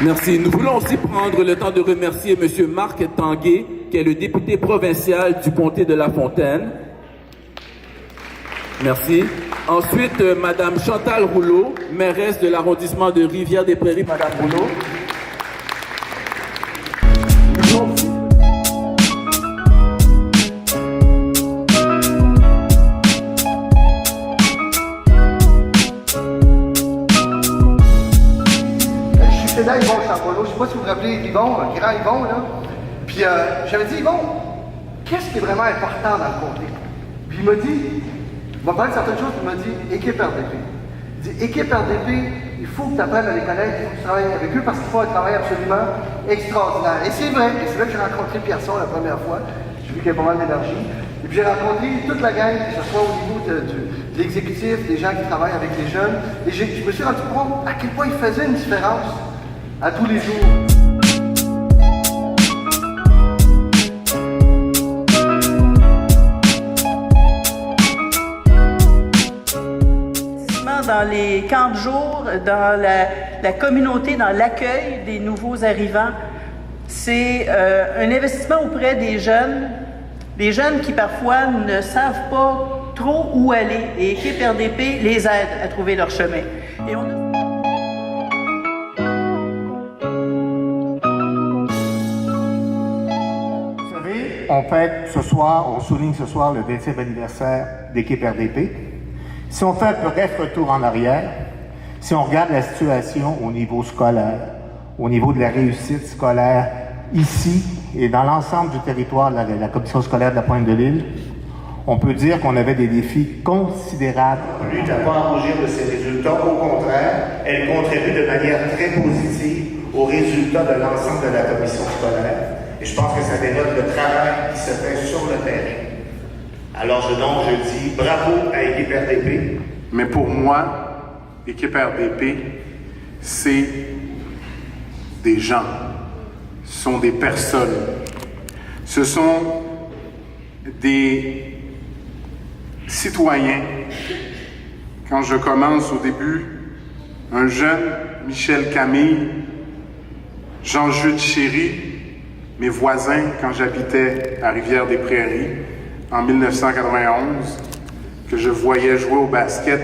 Merci. Nous voulons aussi prendre le temps de remercier M. Marc Tanguay, qui est le député provincial du comté de La Fontaine. Merci. Ensuite, Mme Chantal Rouleau, mairesse de l'arrondissement de Rivière-des-Prairies. Mme Rouleau. Là, Yvon Chambolo, je ne sais pas si vous vous rappelez Yvon, grand Yvon, là. Puis j'avais dit, Yvon, qu'est-ce qui est vraiment important dans le comté? Puis il m'a dit, il m'a parlé de certaines choses, puis il m'a dit, équipe RDP. Il dit, équipe RDP, il faut que tu apprennes à les connaître, il faut que tu travailles avec eux, parce qu'ils font un travail absolument extraordinaire. Et c'est vrai que j'ai rencontré Pierson la première fois, j'ai vu qu'il y a pas mal d'énergie. Et puis j'ai rencontré toute la gang, que ce soit au niveau de l'exécutif, des gens qui travaillent avec les jeunes. Et je me suis rendu compte à quel point ils faisaient une différence à tous les jours. Dans les camps de jour, dans la communauté, dans l'accueil des nouveaux arrivants, c'est un investissement auprès des jeunes qui parfois ne savent pas trop où aller. Et Équipe RDP les aide à trouver leur chemin. Et on souligne ce soir le 20e anniversaire d'Équipe RDP. Si on fait un bref retour en arrière, si on regarde la situation au niveau scolaire, au niveau de la réussite scolaire, ici et dans l'ensemble du territoire de la commission scolaire de la Pointe-de-l'Île, on peut dire qu'on avait des défis considérables. La lutte n'a pas à rougir de ses résultats, au contraire, elle contribue de manière très positive aux résultats de l'ensemble de la commission scolaire. Et je pense que ça dénote le travail qui se fait sur le terrain. Alors je dis bravo à Équipe RDP. Mais pour moi, Équipe RDP, c'est des gens, ce sont des personnes, ce sont des citoyens. Quand je commence au début, un jeune Michel Camille, Jean-Jude Chéry, mes voisins quand j'habitais à Rivière-des-Prairies en 1991, que je voyais jouer au basket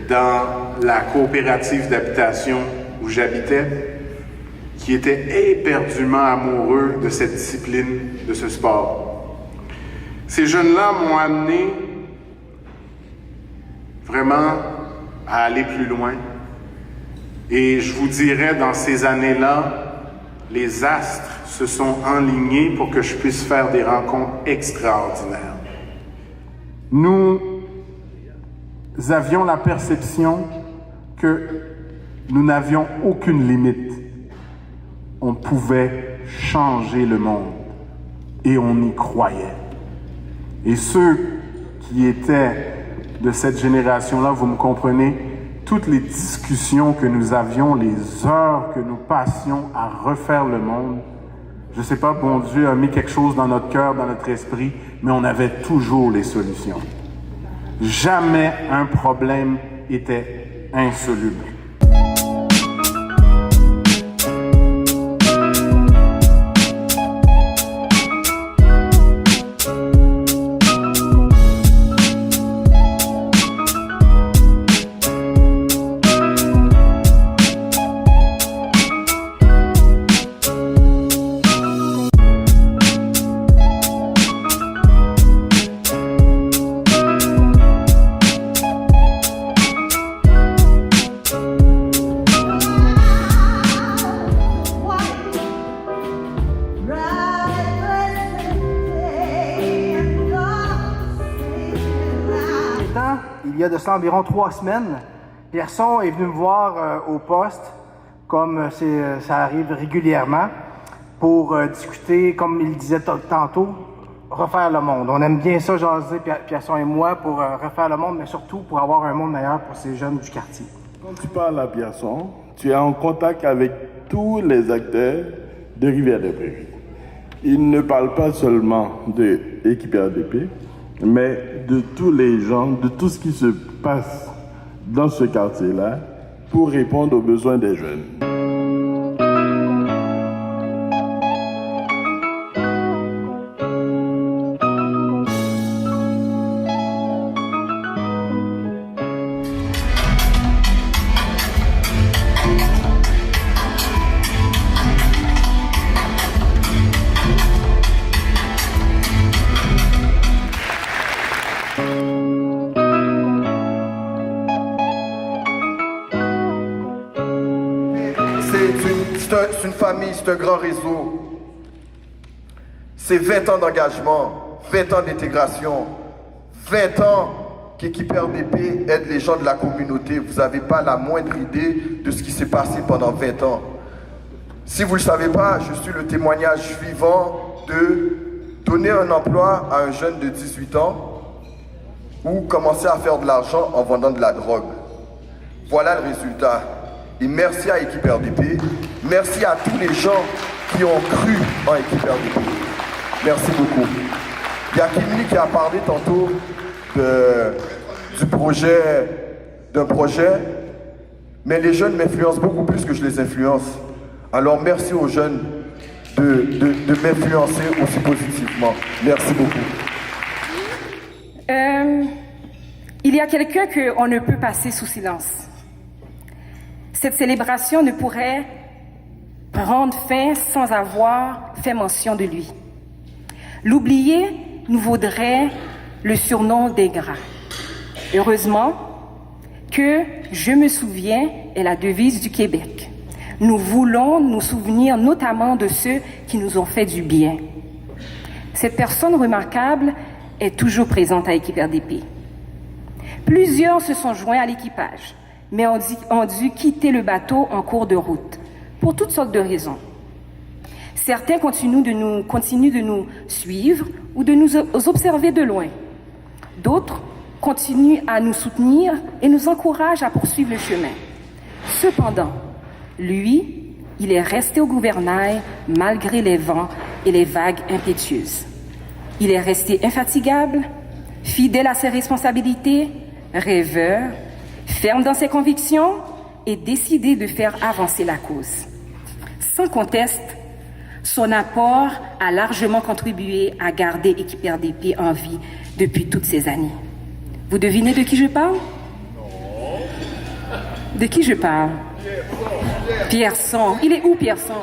dans la coopérative d'habitation où j'habitais, qui étaient éperdument amoureux de cette discipline, de ce sport. Ces jeunes-là m'ont amené vraiment à aller plus loin. Et je vous dirais, dans ces années-là, les astres se sont enlignés pour que je puisse faire des rencontres extraordinaires. Nous avions la perception que nous n'avions aucune limite. On pouvait changer le monde et on y croyait. Et ceux qui étaient de cette génération-là, vous me comprenez, toutes les discussions que nous avions, les heures que nous passions à refaire le monde, je ne sais pas, bon Dieu a mis quelque chose dans notre cœur, dans notre esprit, mais on avait toujours les solutions. Jamais un problème était insoluble. Il y a de ça environ 3 semaines, Pierson est venu me voir au poste, comme ça arrive régulièrement, pour discuter, comme il disait tantôt, refaire le monde. On aime bien ça, jaser, Pierson et moi, pour refaire le monde, mais surtout pour avoir un monde meilleur pour ces jeunes du quartier. Quand tu parles à Pierson, tu es en contact avec tous les acteurs de Rivière-des-Prairies. Il ne parle pas seulement de l'équipe RDP, mais de tous les gens, de tout ce qui se passe dans ce quartier-là pour répondre aux besoins des jeunes. c'est un grand réseau. C'est 20 ans d'engagement, 20 ans d'intégration, 20 ans qu'Équipe RDP aide les gens de la communauté. Vous n'avez pas la moindre idée de ce qui s'est passé pendant 20 ans. Si vous ne le savez pas, je suis le témoignage vivant de donner un emploi à un jeune de 18 ans ou commencer à faire de l'argent en vendant de la drogue. Voilà le résultat. Et merci à Équipe RDP. Merci à tous les gens qui ont cru en Équipe RDP. Merci beaucoup. Il y a Kimli qui a parlé tantôt d'un projet, mais les jeunes m'influencent beaucoup plus que je les influence. Alors merci aux jeunes de m'influencer aussi positivement. Merci beaucoup. Il y a quelqu'un qu'on ne peut passer sous silence. Cette célébration ne pourrait prendre fin sans avoir fait mention de lui. L'oublier nous vaudrait le surnom d'ingrat. Heureusement que je me souviens est la devise du Québec. Nous voulons nous souvenir notamment de ceux qui nous ont fait du bien. Cette personne remarquable est toujours présente à Équipe RDP. Plusieurs se sont joints à l'équipage, mais ont dû quitter le bateau en cours de route, pour toutes sortes de raisons. Certains continuent de nous suivre ou de nous observer de loin. D'autres continuent à nous soutenir et nous encouragent à poursuivre le chemin. Cependant, lui, il est resté au gouvernail malgré les vents et les vagues impétueuses. Il est resté infatigable, fidèle à ses responsabilités, rêveur, ferme dans ses convictions et décidé de faire avancer la cause. Sans conteste, son apport a largement contribué à garder Équipe RDP en vie depuis toutes ces années. Vous devinez de qui je parle? De qui je parle? Pierson. Il est où, Pierson?